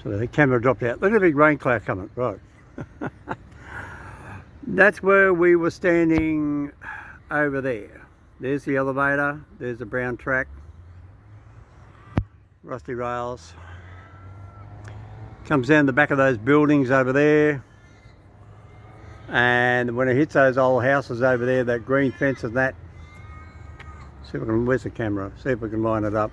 So the camera dropped out. Look at the big rain cloud coming, right. That's where we were standing over there. There's the elevator, there's the brown track, rusty rails. Comes down the back of those buildings over there. And when it hits those old houses over there, that green fence and that. See if we can, where's the camera? See if we can line it up.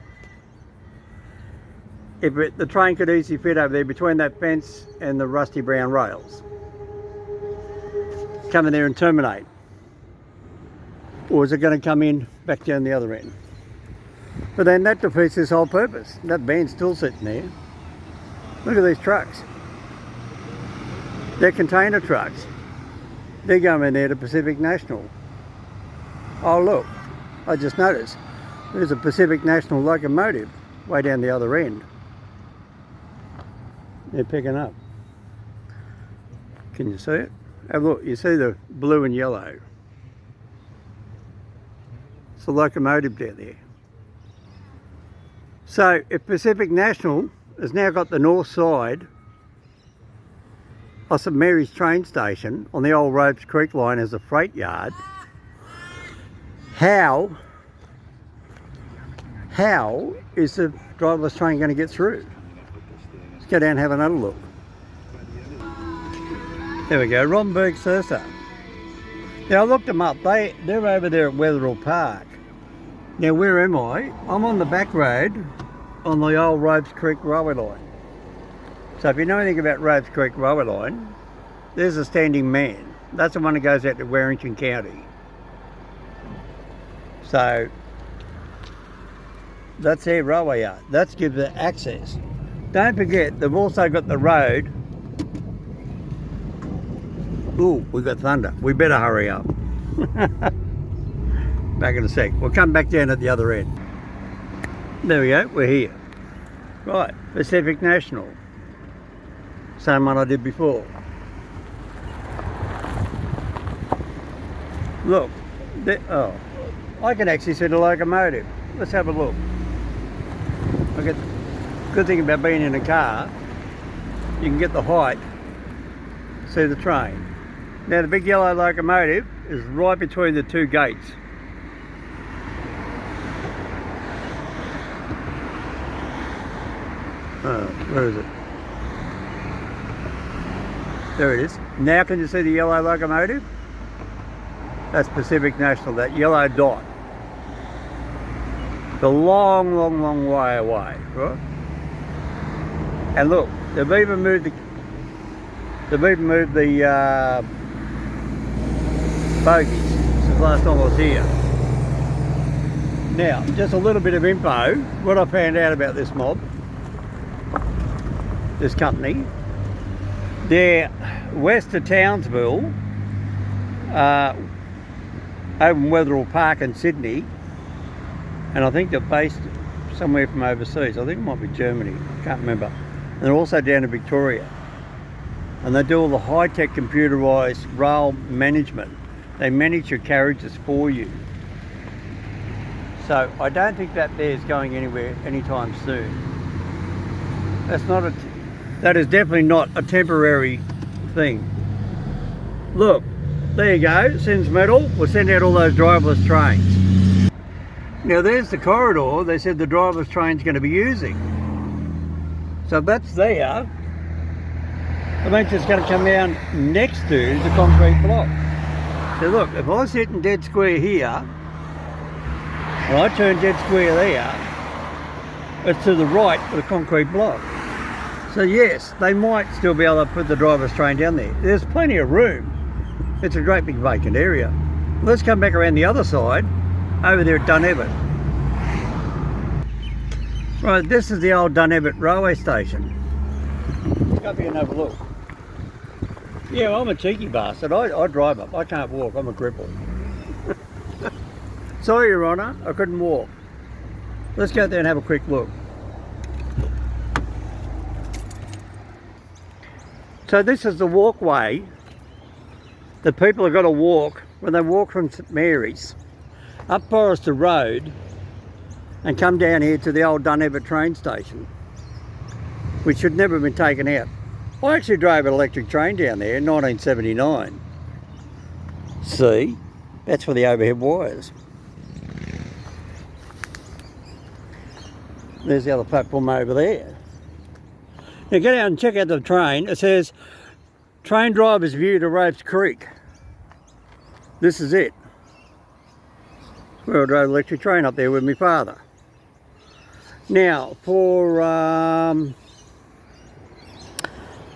The train could easily fit over there between that fence and the rusty brown rails. Come in there and terminate. Or is it going to come in back down the other end? But then that defeats this whole purpose. That van's still sitting there. Look at these trucks. They're container trucks. They're going there to Pacific National. Oh look, I just noticed. There's a Pacific National locomotive way down the other end. They're picking up. Can you see it? Have a look, you see the blue and yellow. It's a locomotive down there. So if Pacific National has now got the north side of St Mary's train station on the old Ropes Creek line as a freight yard, how is the driverless train going to get through? Let's go down and have another look. There we go, Romberg Sursa. Now I looked them up, they're over there at Wetherill Park. Now where am I? I'm on the back road on the old Ropes Creek railway line. So if you know anything about Ropes Creek railway line, there's a standing man. That's the one that goes out to Warrington County. So that's their railway yard. That gives it access. Don't forget, they've also got the road. Ooh, we've got thunder. We better hurry up. Back in a sec. We'll come back down at the other end. There we go, we're here. Right, Pacific National. Same one I did before. Look, oh, I can actually see the locomotive. Let's have a look. Good thing about being in a car, you can get the height, see the train. Now the big yellow locomotive is right between the two gates. Where is it? There it is. Now can you see the yellow locomotive? That's Pacific National, that yellow dot. It's a long, long, long way away, right? And look, they've even moved the bogies since last time I was here. Now, just a little bit of info, what I found out about this mob, this company. They're west of Townsville, over in Wetherill Park in Sydney, and I think they're based somewhere from overseas. I think it might be Germany, I can't remember. And they're also down in Victoria. And they do all the high-tech computerised rail management. They manage your carriages for you. So I don't think that there's going anywhere anytime soon. That is definitely not a temporary thing. Look, there you go, sends metal. We'll send out all those driverless trains. Now there's the corridor they said the driverless train's going to be using. So that's there. Eventually it's going to come down next to the concrete block. So look, if I sit in dead square here, and I turn dead square there, it's to the right of the concrete block. So yes, they might still be able to put the driverless train down there. There's plenty of room. It's a great big vacant area. Let's come back around the other side, over there at Dunheved. Right, this is the old Dunheved railway station. Let's go up here and have a look. Yeah, I'm a cheeky bastard. I drive up. I can't walk. I'm a cripple. Sorry, Your Honour, I couldn't walk. Let's go out there and have a quick look. So this is the walkway that people have got to walk when they walk from St Mary's up Forrester Road and come down here to the old Dunheved train station. which should never have been taken out. I actually drove an electric train down there in 1979. See, that's for the overhead wires. There's the other platform over there. Now get out and check out the train. It says, train driver's view to Ropes Creek. This is it. Where I drove an electric train up there with my father. Now, for...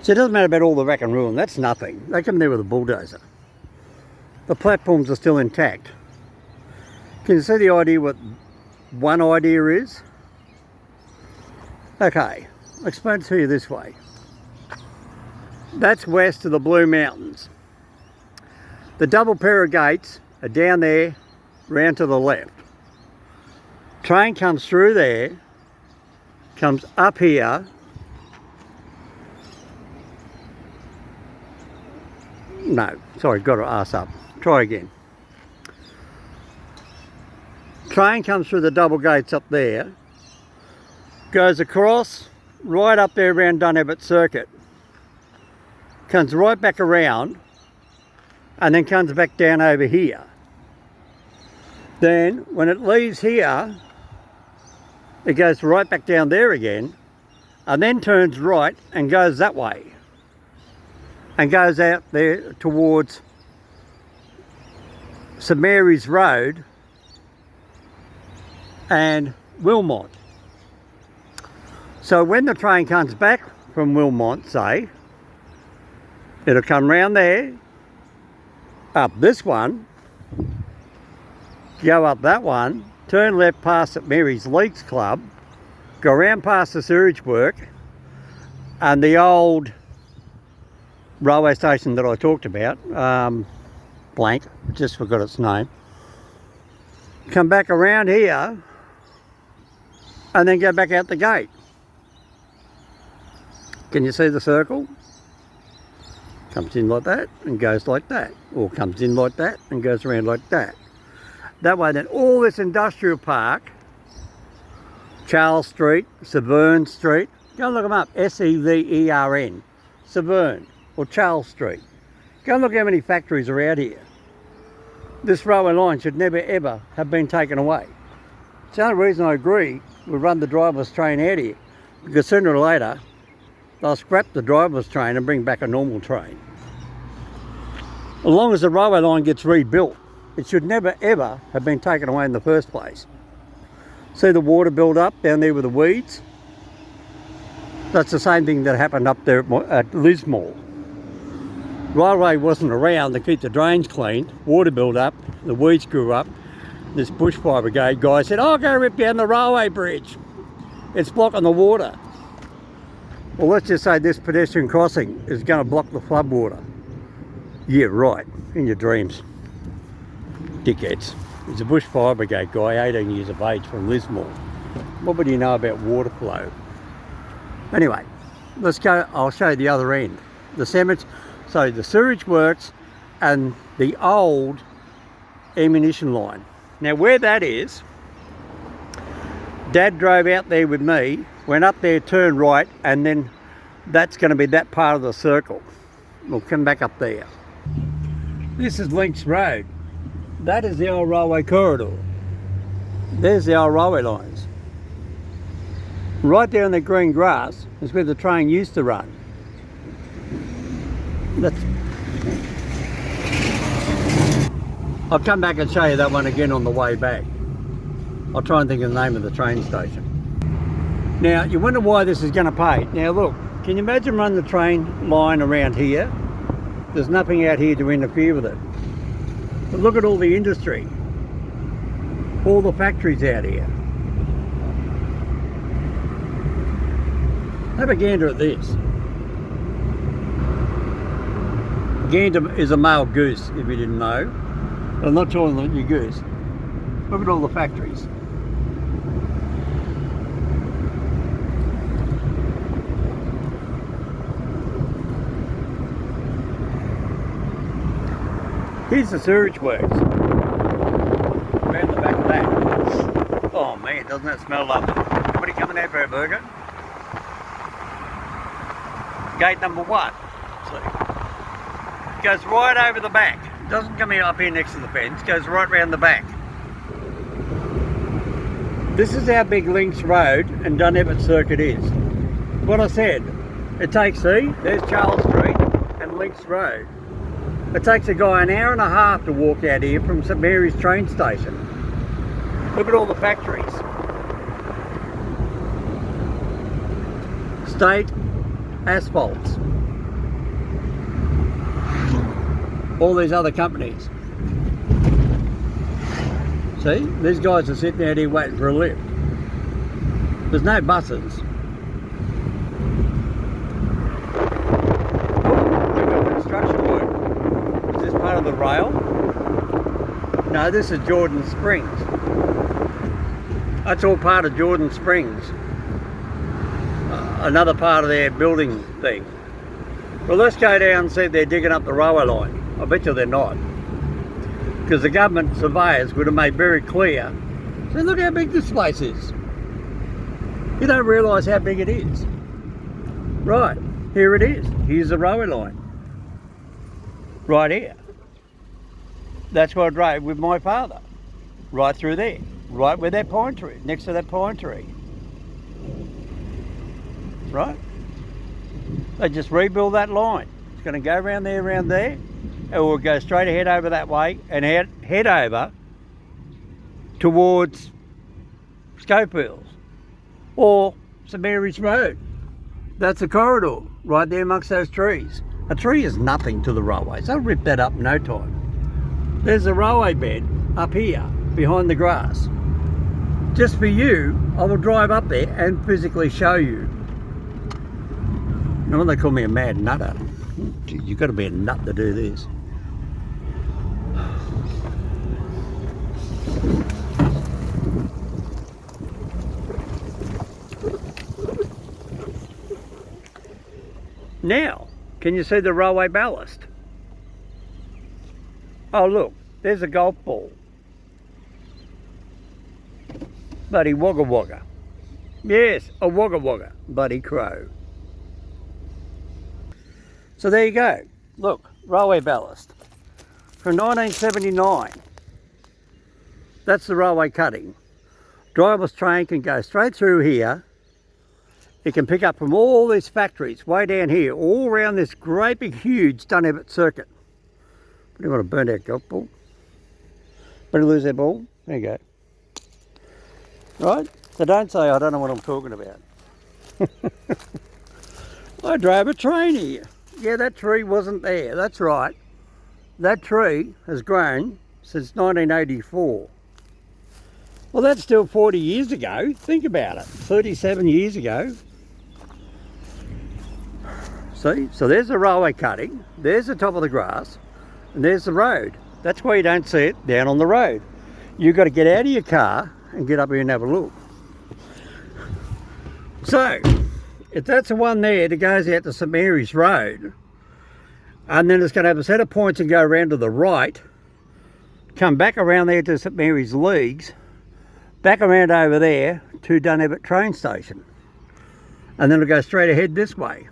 so it doesn't matter about all the rack and ruin, that's nothing. They come there with a bulldozer. The platforms are still intact. Can you see the idea what one idea is? Okay, I'll explain it to you this way. That's west of the Blue Mountains. The double pair of gates are down there, round to the left. Train comes through there, comes up here, no, sorry, got her ass up. Try again. Train comes through the double gates up there, goes across, right up there around Dunheved Circuit, comes right back around, and then comes back down over here. Then, when it leaves here, it goes right back down there again, and then turns right and goes that way, and goes out there towards St Mary's Road and Wilmot. So when the train comes back from Wilmot, say, it'll come round there, up this one, go up that one, turn left past St Mary's Leaks Club, go around past the sewage work and the old railway station that I talked about, blank, just forgot its name. Come back around here and then go back out the gate. Can you see the circle? Comes in like that and goes like that, or comes in like that and goes around like that. That way then all this industrial park, Charles Street, Severn Street, go and look them up, S-E-V-E-R-N, Severn or Charles Street. Go and look how many factories are out here. This railway line should never ever have been taken away. It's the only reason I agree we run the driverless train out here, because sooner or later they'll scrap the driverless train and bring back a normal train. As long as the railway line gets rebuilt, it should never ever have been taken away in the first place. See the water build up down there with the weeds? That's the same thing that happened up there at Lismore. Railway wasn't around to keep the drains clean, water built up, the weeds grew up. This bushfire brigade guy said, "I'll go rip down the railway bridge. It's blocking the water." Well, let's just say this pedestrian crossing is going to block the floodwater. Yeah, right, in your dreams, dickheads. He's a bushfire brigade guy, 18 years of age, from Lismore. What would you know about water flow? Anyway, let's go, I'll show you the other end. The cemetery, so the sewage works and the old ammunition line. Now where that is, Dad drove out there with me, went up there, turned right, and then that's going to be that part of the circle. We'll come back up there. This is Links Road. That is the old railway corridor. There's the old railway lines. Right there in the green grass is where the train used to run. I'll come back and show you that one again on the way back. I'll try and think of the name of the train station. Now, you wonder why this is going to pay. Now look, can you imagine running the train line around here? There's nothing out here to interfere with it. But look at all the industry. All the factories out here. Have a gander at this. A gander is a male goose, if you didn't know. But I'm not talking about your goose. Look at all the factories. Here's the sewage works. Around the back of that. Oh man, doesn't that smell lovely? What are you coming out for a burger? gate number 1. See? Goes right over the back. Doesn't come in up here next to the fence, goes right round the back. This is how big Links Road and Dunheved Circuit is. What I said, it takes, see, there's Charles Street and Links Road. It takes a guy an hour and a half to walk out here from St Mary's train station. Look at all the factories. State Asphalts. All these other companies. See, these guys are sitting out here waiting for a lift. There's no buses. Construction work. Is this part of the rail? No, this is Jordan Springs. That's all part of Jordan Springs. Another part of their building thing. Well, let's go down and see if they're digging up the railway line. I bet you they're not. Because the government surveyors would have made very clear, so look how big this place is. You don't realise how big it is. Right, here it is. Here's the railway line. Right here. That's where I drove with my father. Right through there. Right where that pine tree, next to that pine tree. Right? They just rebuild that line. It's going to go around there, and we'll go straight ahead over that way and head over towards Schofields or St Mary's Road. That's a corridor right there amongst those trees. A tree is nothing to the railways. They'll rip that up in no time. There's a railway bed up here behind the grass. Just for you, I will drive up there and physically show you. You know, they call me a mad nutter. Gee, you've got to be a nut to do this. Now, can you see the railway ballast? Oh look, there's a golf ball. Buddy Wagga Wagga. Yes, a Wagga Wagga, Buddy Crow. So there you go. Look, railway ballast. From 1979. That's the railway cutting. Driverless train can go straight through here. It can pick up from all these factories way down here, all around this great big huge Dunheved circuit. What do you want, a burnt out golf ball? Better lose that ball? There you go. Right? So don't say I don't know what I'm talking about. I drove a train here. Yeah, that tree wasn't there. That's right. That tree has grown since 1984. Well, that's still 40 years ago. Think about it. 37 years ago. See? So there's the railway cutting. There's the top of the grass. And there's the road. That's why you don't see it down on the road. You've got to get out of your car and get up here and have a look. So, if that's the one there that goes out to St Mary's Road, and then it's going to have a set of points and go around to the right, come back around there to St Mary's Leagues, back around over there to Dunheved train station, and then it'll go straight ahead this way.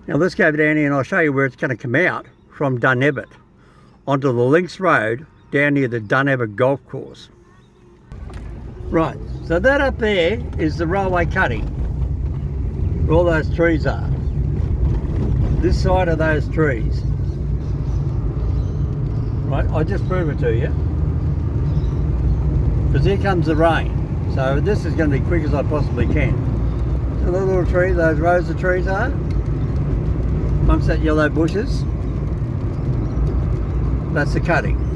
Now let's go down here and I'll show you where it's going to come out from Dunheved onto the Links Road down near the Dunheved golf course. Right, so that up there is the railway cutting, where all those trees are. This side of those trees. Right, I'll just prove it to you. Because here comes the rain. So this is going to be quick as I possibly can. So the little tree, those rows of trees are, amongst that yellow bushes, that's the cutting.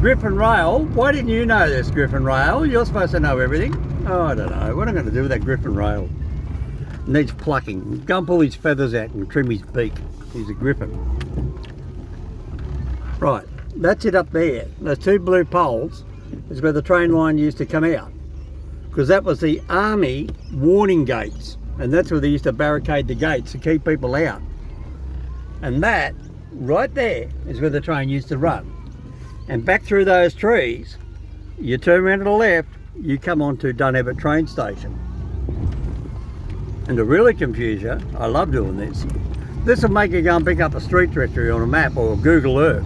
Griffin Rail, why didn't you know this, Griffin Rail? You're supposed to know everything. Oh, I don't know, what am I going to do with that Griffin Rail? Needs plucking. Go and pull his feathers out and trim his beak. He's a griffin. Right, that's it up there. Those two blue poles is where the train line used to come out. Because that was the army warning gates. And that's where they used to barricade the gates to keep people out. And that, right there, is where the train used to run. And back through those trees, you turn around to the left, you come onto Dunheved train station. And to really confuse you, I love doing this. This will make you go and pick up a street directory on a map or Google Earth.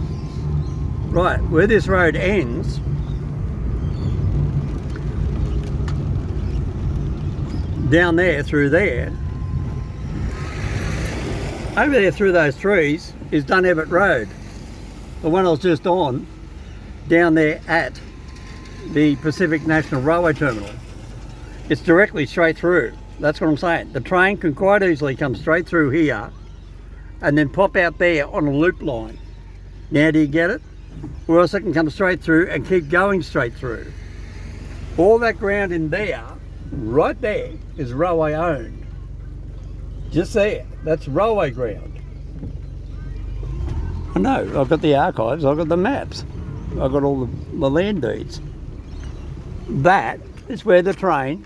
Right, where this road ends, down there, through there, over there through those trees is Dunheved Road. The one I was just on, down there at the Pacific National Railway Terminal. It's directly straight through. That's what I'm saying. The train can quite easily come straight through here and then pop out there on a loop line. Now do you get it? Or else it can come straight through and keep going straight through. All that ground in there, right there, is railway owned. Just there, that's railway ground. I know, I've got the archives, I've got the maps, I've got all the land deeds. That is where the train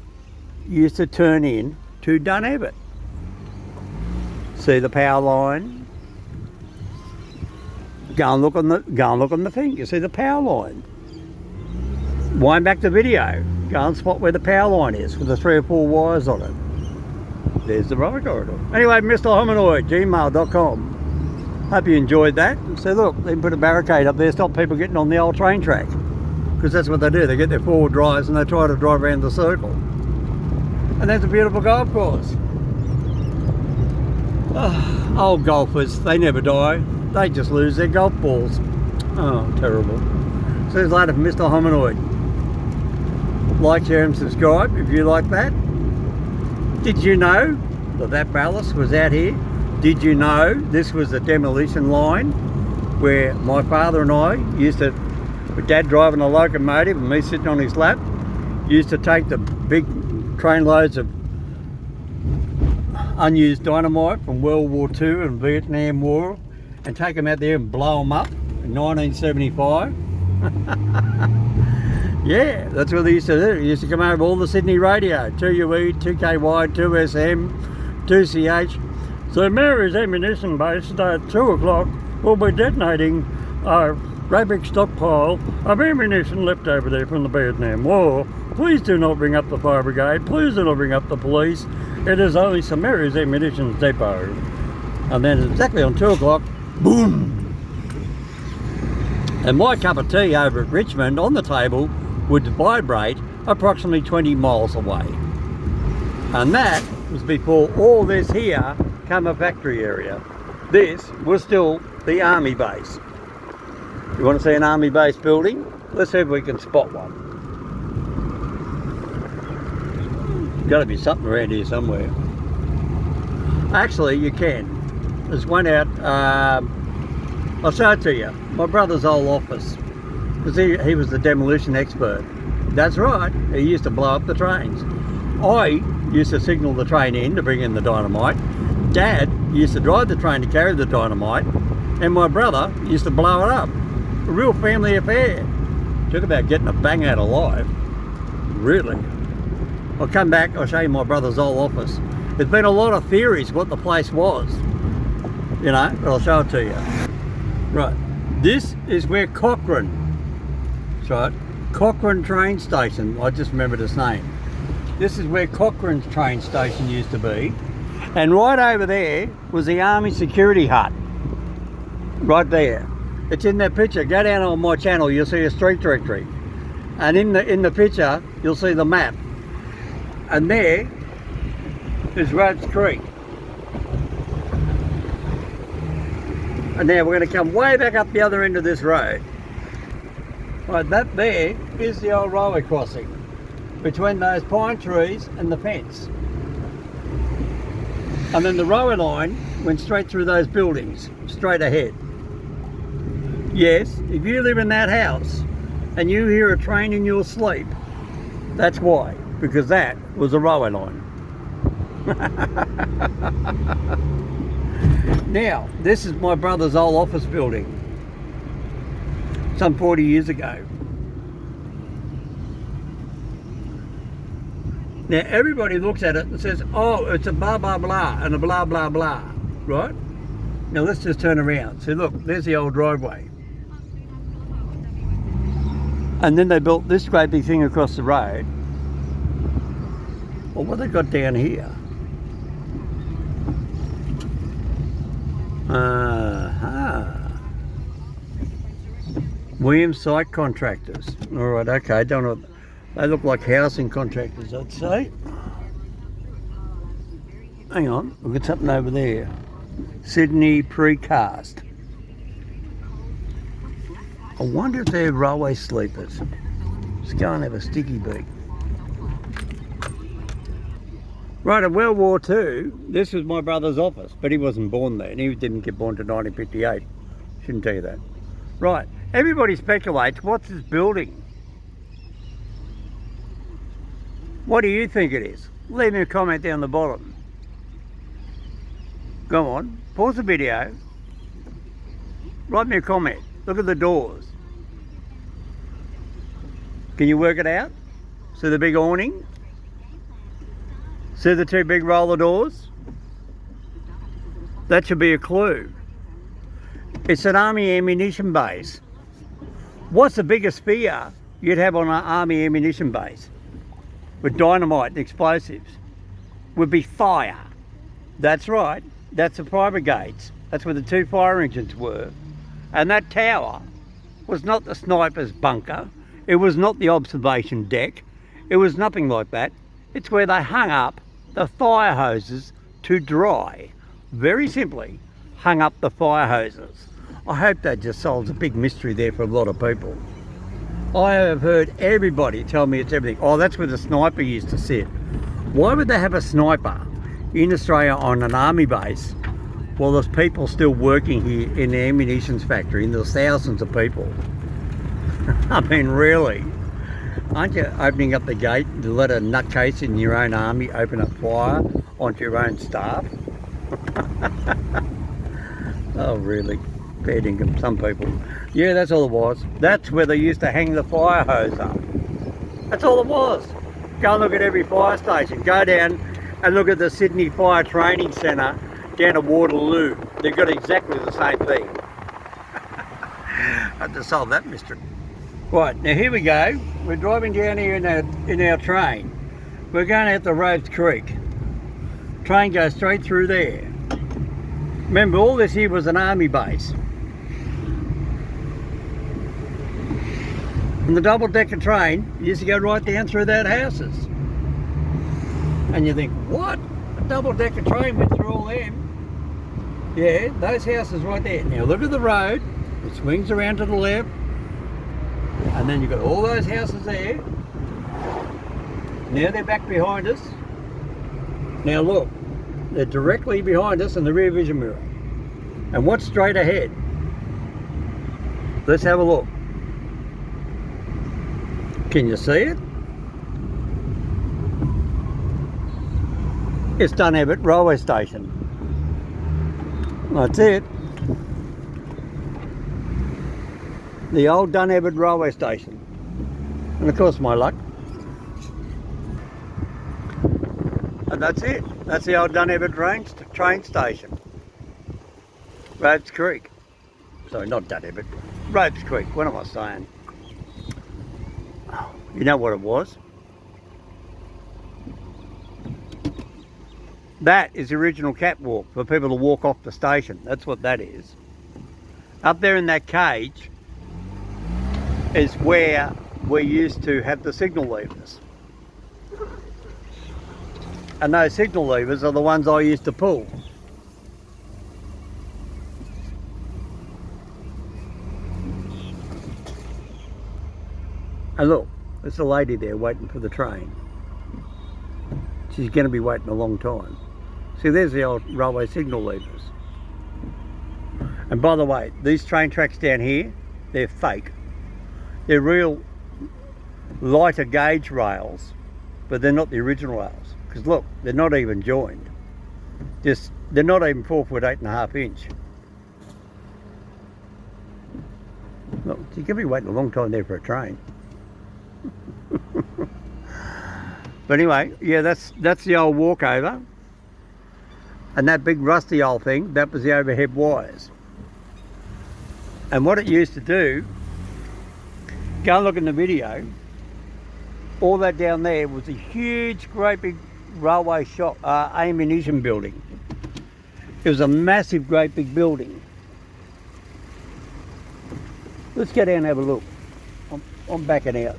used to turn in to Dunheved. See the power line? Go and look on the thing. You see the power line. Wind back the video. Go and spot where the power line is with the 3 or 4 wires on it. There's the railway corridor. Anyway, mrhominoid@gmail.com. Hope you enjoyed that. So look, they put a barricade up there, stop people getting on the old train track. Because that's what they do. They get their 4-wheel drives and they try to drive around the circle. And there's a beautiful golf course. Oh, old golfers, they never die. They just lose their golf balls. Oh, terrible. See you later from Mr. Hominoid. Like, share and subscribe if you like that. Did you know that ballast was out here? Did you know this was a demolition line where my father and I used to, with Dad driving a locomotive and me sitting on his lap, used to take the big train loads of unused dynamite from World War II and Vietnam War and take them out there and blow them up in 1975. Yeah, that's what they used to do. They used to come over all the Sydney radio, 2UE, 2KY, 2SM, 2CH. So Mary's ammunition base at 2 o'clock will be detonating a great big stockpile of ammunition left over there from the Vietnam War. Please do not bring up the fire brigade. Please do not bring up the police. It is only St Mary's ammunition depot. And then exactly on 2 o'clock, boom! And my cup of tea over at Richmond on the table would vibrate approximately 20 miles away. And that was before all this here came a factory area. This was still the army base. You want to see an army base building? Let's see if we can spot one. Got to be something around here somewhere. Actually, you can. There's one out, I'll show it to you. My brother's old office. Because he was the demolition expert. That's right, he used to blow up the trains. I used to signal the train in to bring in the dynamite. Dad used to drive the train to carry the dynamite. And my brother used to blow it up. A real family affair. Talk about getting a bang out alive. Really. I'll come back, I'll show you my brother's old office. There's been a lot of theories what the place was. You know, but I'll show it to you. Right, this is where Cochrane, that's right, Cochrane train station, I just remembered its name. This is where Cochrane's train station used to be. And right over there was the Army security hut. Right there. It's in that picture. Go down on my channel, you'll see a street directory. And in the picture, you'll see the map. And there is Rhodes Creek. And now we're going to come way back up the other end of this road. Right, that there is the old railway crossing between those pine trees and the fence. And then the railway line went straight through those buildings, straight ahead. Yes, if you live in that house and you hear a train in your sleep, that's why, because that was a railway line. Now, this is my brother's old office building, some 40 years ago. Now, everybody looks at it and says, oh, it's a blah, blah, blah, and a blah, blah, blah, right? Now, let's just turn around. See, look, there's the old driveway. And then they built this great big thing across the road. Well, what have they got down here? Williams site contractors. All right, okay. Don't know. They look like housing contractors, I'd say. Hang on, we've got something over there. Sydney Precast. I wonder if they're railway sleepers. Let's go and have a sticky beak. Right, in World War II, this was my brother's office, but he wasn't born there, and he didn't get born to 1958. Shouldn't tell you that. Right, everybody speculates, what's this building? What do you think it is? Leave me a comment down the bottom. Go on, pause the video, write me a comment. Look at the doors. Can you work it out? See the big awning? See the two big roller doors? That should be a clue. It's an army ammunition base. What's the biggest fear you'd have on an army ammunition base with dynamite and explosives? Would be fire. That's right, that's the fire brigades. That's where the two fire engines were. And that tower was not the sniper's bunker. It was not the observation deck. It was nothing like that. It's where they hung up the fire hoses to dry. Very simply, hung up the fire hoses. I hope that just solves a big mystery there for a lot of people. I have heard everybody tell me it's everything. Oh, that's where the sniper used to sit. Why would they have a sniper in Australia on an army base while there's people still working here in the ammunitions factory and there's thousands of people? I mean, really? Aren't you opening up the gate to let a nutcase in your own army open up fire onto your own staff? Oh, really? Fair dinkum, some people. Yeah, that's all it was. That's where they used to hang the fire hose up. That's all it was. Go and look at every fire station. Go down and look at the Sydney Fire Training Centre down at Waterloo. They've got exactly the same thing. I have to solve that mystery. Right, now here we go. We're driving down here in our train. We're going out to Robes Creek. Train goes straight through there. Remember, all this here was an army base. And the double-decker train used to go right down through that houses. And you think, what? A double-decker train went through all them? Yeah, those houses right there. Now look at the road. It swings around to the left. And then you've got all those houses there. Now they're back behind us. Now look, they're directly behind us in the rear vision mirror. And what's straight ahead? Let's have a look. Can you see it? It's Dunheved railway station. That's it. The old Dunheved railway station. And of course my luck. And that's it. That's the old Dunheved train station. Robes Creek. Sorry, not Dunheved. Robes Creek, what am I saying? You know what it was? That is the original catwalk for people to walk off the station. That's what that is. Up there in that cage is where we used to have the signal levers. And those signal levers are the ones I used to pull. And look, there's a lady there waiting for the train. She's going to be waiting a long time. See, there's the old railway signal levers. And by the way, these train tracks down here, they're fake. They're real lighter gauge rails, but they're not the original rails. Because look, they're not even joined. They're not even 4 foot 8.5 inch. Look, you can be waiting a long time there for a train. But anyway, yeah, that's the old walkover. And that big rusty old thing, that was the overhead wires. And what it used to do, go and look in the video, all that down there was a huge, great big railway shop, ammunition building. It was a massive, great big building. Let's go down and have a look. I'm backing out.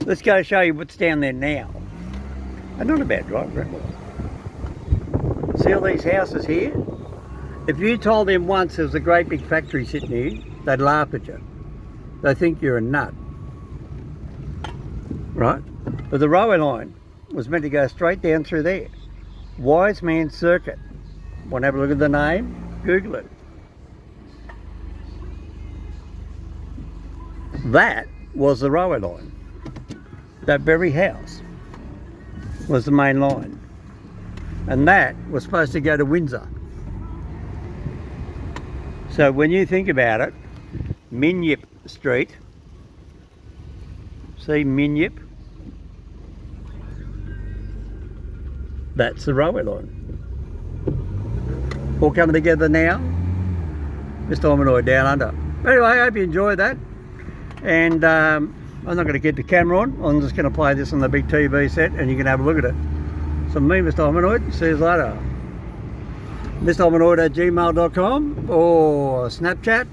Let's go show you what's down there now. And not a bad drive, right? See all these houses here? If you told them once there was a great big factory sitting here, they'd laugh at you. They think you're a nut. Right? But the railway line was meant to go straight down through there. Wise Man's Circuit. Want to have a look at the name? Google it. That was the railway line. That very house was the main line. And that was supposed to go to Windsor. So when you think about it, Minyip Street, see Minyip? That's the railway line. All coming together now. Mr. Hominoid down under. Anyway, I hope you enjoyed that. And I'm not going to get the camera on. I'm just going to play this on the big TV set and you can have a look at it. So me, Mr. Hominoid, see you later. MrHominoid@gmail.com or Snapchat,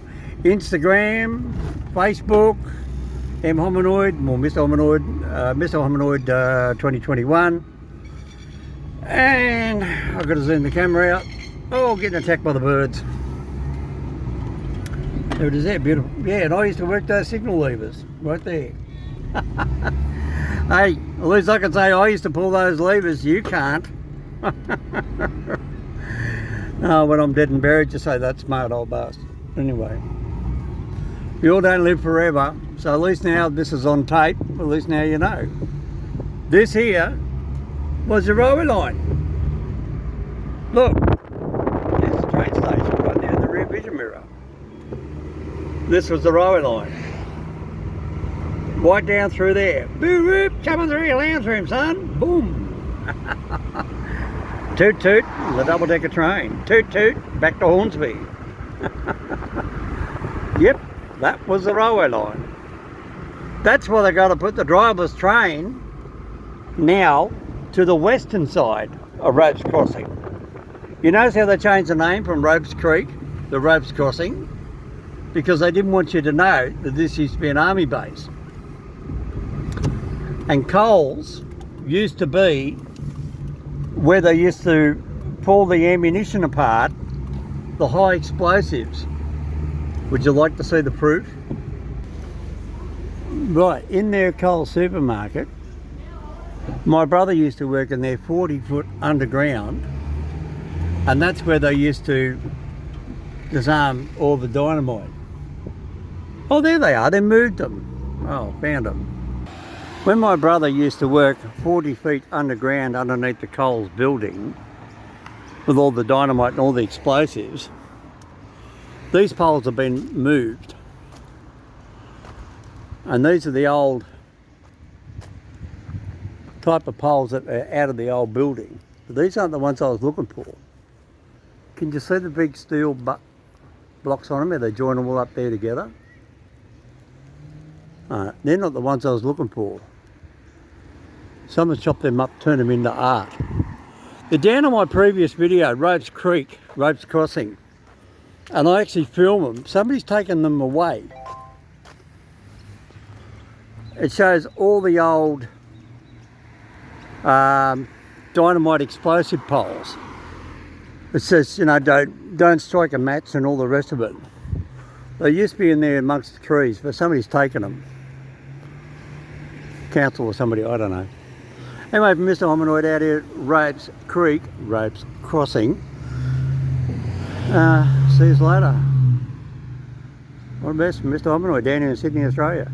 Instagram, Facebook, Hominoid, or Mr. Hominoid, Mr. Hominoid 2021. And I've got to zoom the camera out. Oh, getting attacked by the birds. There it is there, beautiful. Yeah, and I used to work those signal levers right there. Hey, at least I can say I used to pull those levers. You can't. Oh, when I'm dead and buried, just say that smart old bastard. Anyway, you all don't live forever, so at least now this is on tape. At least now you know. This here was the railway line. Look, there's the train station right there in the rear vision mirror. This was the railway line. Right down through there. Boo whoop, coming through your lounge room, son. Boom. Toot toot, the double-decker train. Toot toot, back to Hornsby. Yep, that was the railway line. That's why they got to put the driverless train now to the western side of Ropes Crossing. You notice how they changed the name from Ropes Creek to Ropes Crossing? Because they didn't want you to know that this used to be an army base. And Coles used to be where they used to pull the ammunition apart, the high explosives. Would you like to see the proof? Right, in their Coles supermarket, my brother used to work in their 40-foot underground, and that's where they used to disarm all the dynamite. Oh, there they are, they moved them. Oh, found them. When my brother used to work 40 feet underground underneath the Coles building with all the dynamite and all the explosives, these poles have been moved. And these are the old type of poles that are out of the old building. But these aren't the ones I was looking for. Can you see the big steel blocks on them? Are they join them all up there together? They're not the ones I was looking for. Someone chopped them up, turned them into art. They're down on my previous video, Ropes Creek, Ropes Crossing. And I actually filmed them. Somebody's taken them away. It shows all the old dynamite explosive poles. It says, you know, don't strike a match and all the rest of it. They used to be in there amongst the trees, but somebody's taken them. Council or somebody, I don't know. Anyway, from Mr. Hominoid out here at Ropes Creek, Ropes Crossing. See you later. All the best from Mr. Hominoid down here in Sydney, Australia.